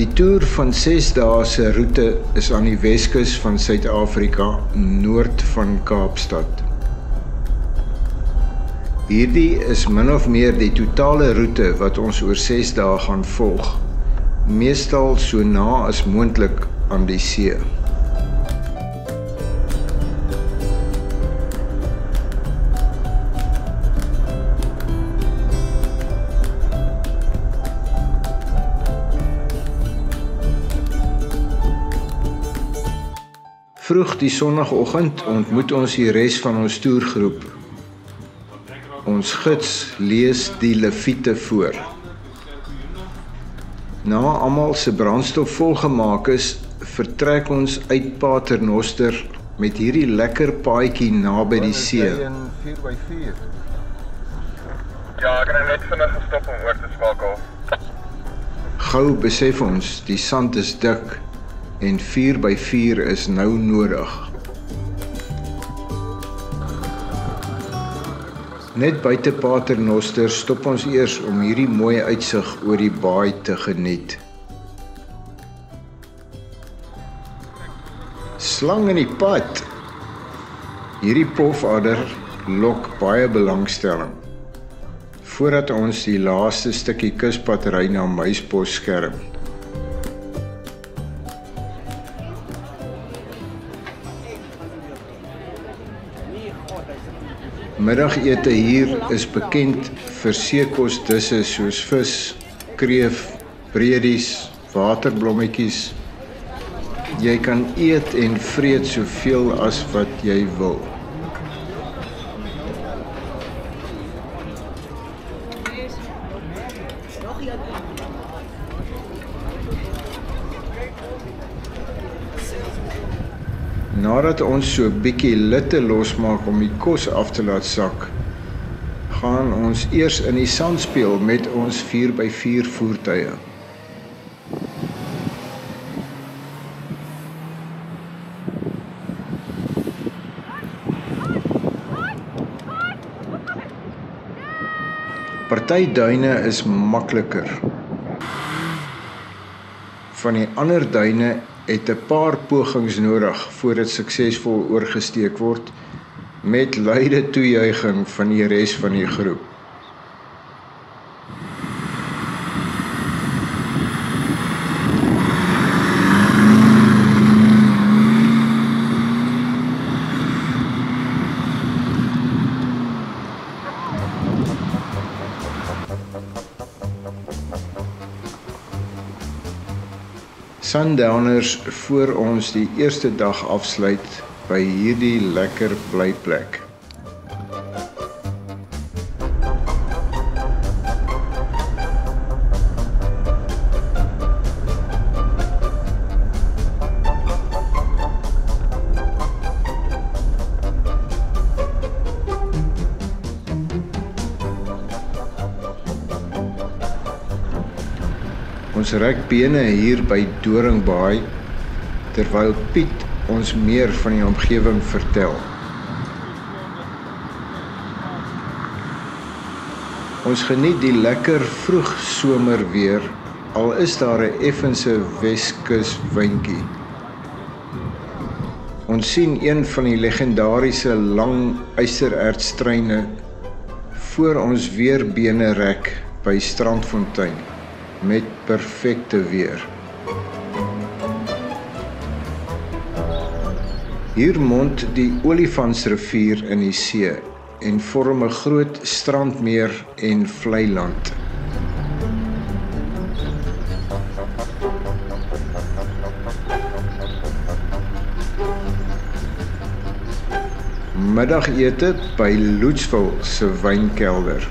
Die toer van 6 dae se roete is aan die Weskus van Suid-Afrika, noord van Kaapstad. Hierdie is min of meer die totale roete wat ons oor 6 dae gaan volg, meestal so na as moontlik aan die see. Vroeg die sondagoggend ontmoet ons die res van ons toergroep. Ons gids lees die Lewiete voor. Na almal se brandstof volgemaak is, vertrek ons uit Paternoster met hierdie lekker paadjie naby die see. Ja, ek het net vinnig gestop om oor te skakel. Gou besef ons, die sand is dik en 4x4 is nou nodig. Net buite Paternoster stop ons eers om hierdie mooi uitsig oor die baai te geniet. Slang in die pad. Hierdie pofadder lok baie belangstelling, voordat ons die laaste stukkie kuspad ry na Muisbos skerm. Middagete hier is bekend vir seekosdisse soos vis, kreef, bredies, waterblommetjies. Jy kan eet en vreet soveel as wat jy wil. Nadat ons so bietjie litte losmaak om die kos af te laat sak, gaan ons eers in die sand speel met ons 4x4 voertuie. Party duine is makliker. Van die ander duine het 'n paar pogings nodig voor dit suksesvol oorgesteek word, met luide toejuiging van die res van die groep. Sundowners voor ons die eerste dag afsluit by hierdie lekker blyplek. Ons rek bene hier by Doringbaai, terwyl Piet ons meer van die omgewing vertel. Ons geniet die lekker vroeg somerweer, al is daar 'n effense Weskus windjie. Ons sien een van die legendariese lang ysterertstreine voor ons weer bene rek by Strandfontein met perfekte weer. Hier mond die Olifantsrivier in die see en vorm 'n groot strandmeer en vlei land. Middagete by Loetsville se wynkelder.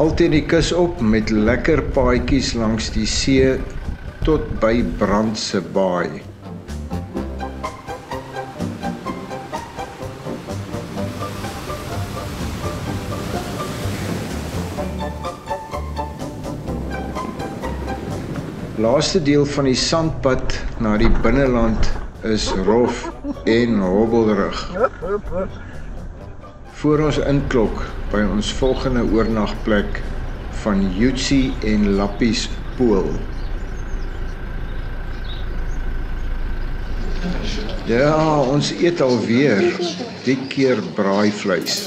Altyd die kus op met lekker paadjies langs die see tot by Brandse Baai. Laaste deel van die sandpad na die binneland is rof en hobbelrig. Voor ons inklok by ons volgende oornagplek van Jutsi en Lappies Pool. Ja, ons eet alweer, die keer braaivleis.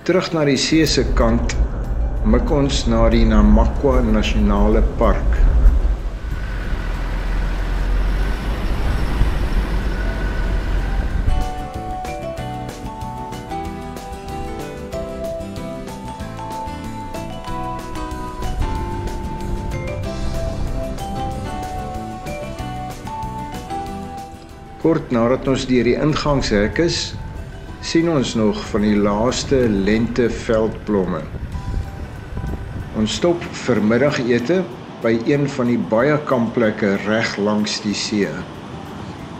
Terug na die see se kant, mik ons na die Namakwa Nasionale Park. Kort nadat ons deur die ingangshek is, sien ons nog van die laaste lente veldblomme. Ons stop vir middagete by een van die baie kampplekke reg langs die see.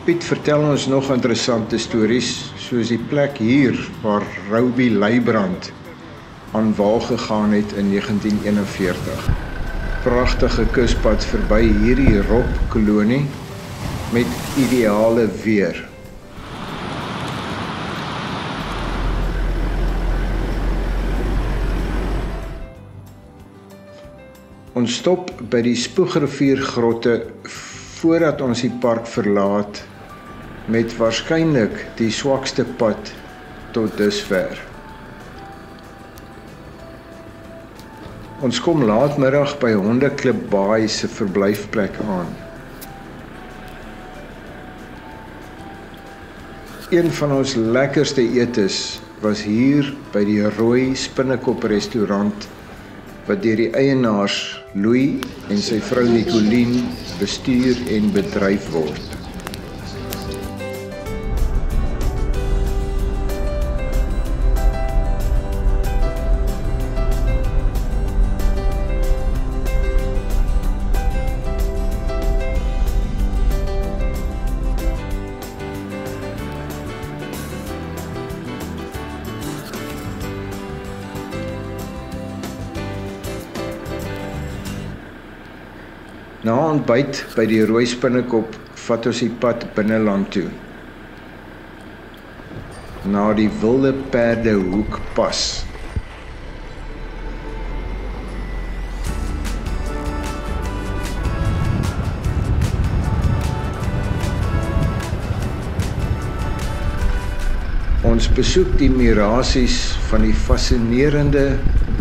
Piet vertel ons nog interessante stories, soos die plek hier waar Robie Leibrand aan wal gegaan het in 1941. Pragtige kuspad verby hierdie robkolonie met ideale weer. Ons stop by die Spoegriviergrotte voordat ons die park verlaat met waarskynlik die swakste pad tot dusver. Ons kom laatmiddag by Hondeklip Baai se verblyfplek aan. Een van ons lekkerste etes was hier by die Rooi Spinnekop restaurant wat deur die eienaars Louis en sy vrou Nicoline bestuur en bedryf word. Na ontbyt by die Rooi Spinnekop vat ons die pad binneland toe. Na die Wilde Perdehoek pas. Ons besoek die mirasies van die fascinerende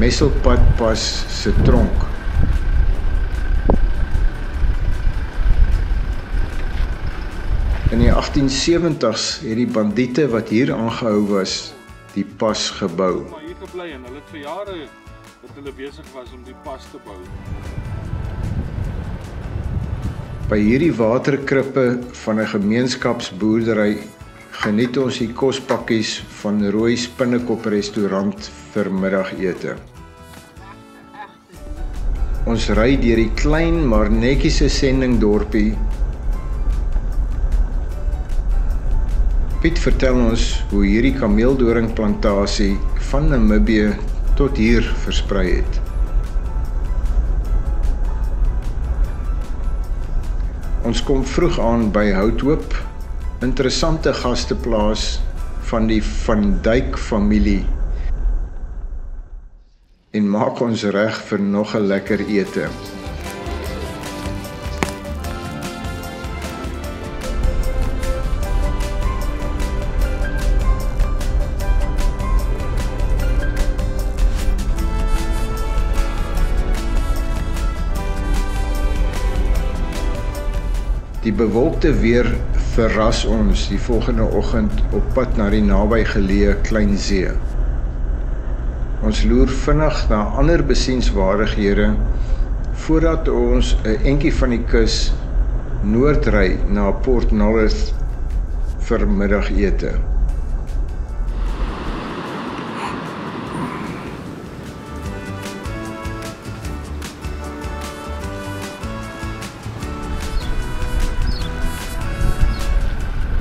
Messelpadpas se tronk. In die 1870s het die bandiete wat hier aangehou was, die pas gebou. Hier gebly en hulle het vir jare dat hulle besig was om die pas te bou. By hierdie waterkrippe van 'n gemeenskapsboerdery geniet ons die kospakkies van Rooi Spinnekop restaurant vir middagete. Ons ry deur die klein maar netjiese sendingdorpie. Piet vertel ons hoe hierdie kameeldoringplantasie van Namibië tot hier versprei het. Ons kom vroeg aan by Houthoop, interessante gasteplaas van die Van Dyk familie en maak ons reg vir nog 'n lekker ete. Die bewolkte weer verras ons die volgende oggend op pad na die nabygeleë Klein See. Ons loer vinnig na ander besienswaardighede voordat ons 'n entjie van die kus noordry na Port Nolloth vir middagete.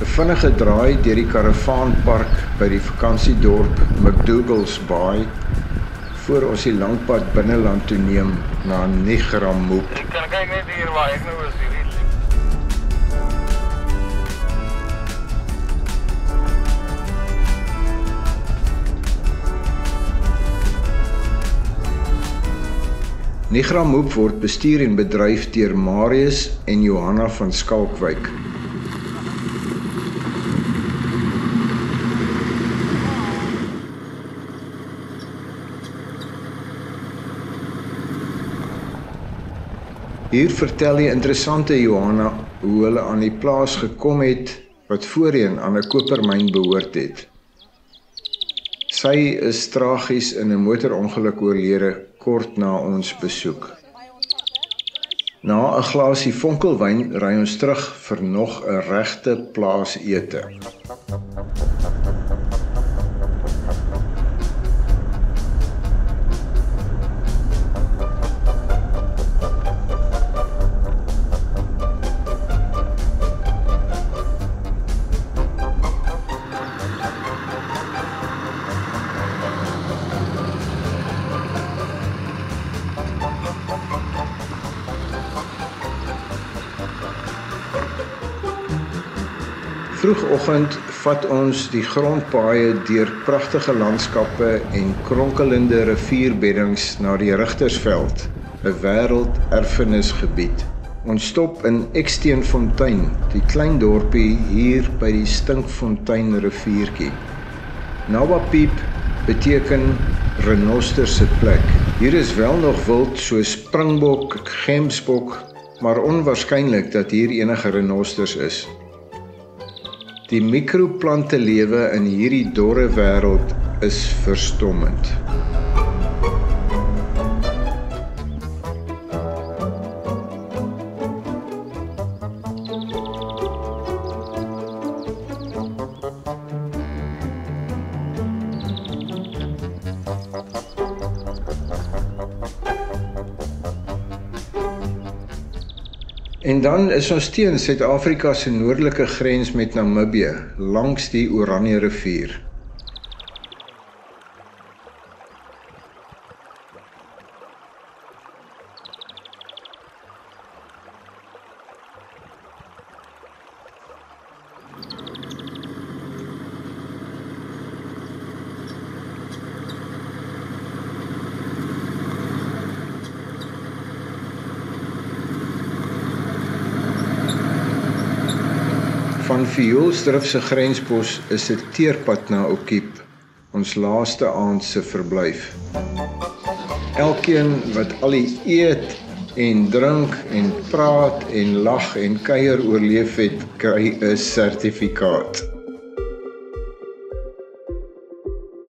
'n vinnige draai deur die karavaanpark by die vakansiedorp McDougall's Bay voor ons die langpad binneland toe neem na Negramoop. Ek kan kyk net hier waar ek nou is hier. Negramoop word bestuur en bedryf deur Marius en Johanna van Skalkwyk. Hier vertel die interessante Johanna hoe hulle aan die plaas gekom het wat voorheen aan 'n kopermyn behoort het. Sy is tragies in 'n motorongeluk oorlede kort na ons besoek. Na 'n glasie vonkelwyn ry ons terug vir nog 'n regte plaasete. Vroegoggend vat ons die grondpaaie deur pragtige landskappe en kronkelende rivierbeddings na die Rigtersveld, 'n wêrelderfenisgebied. Ons stop in Eksteenfontein, die klein dorpie hier by die Stinkfontein riviertjie. Nawapiep beteken renoster se plek. Hier is wel nog wild soos springbok, gemsbok, maar onwaarskynlik dat hier enige renosters is. Die mikroplante lewe in hierdie dorre wêreld is verstommend. En dan is ons teen Suid-Afrika se noordelike grens met Namibië, langs die Oranje rivier. Van Vioolsdrif se grenspos is 'n teerpad na Okiep, ons laaste aand se verblyf. Elkeen wat al die eet en drink en praat en lag en kuier oorleef het, kry 'n sertifikaat.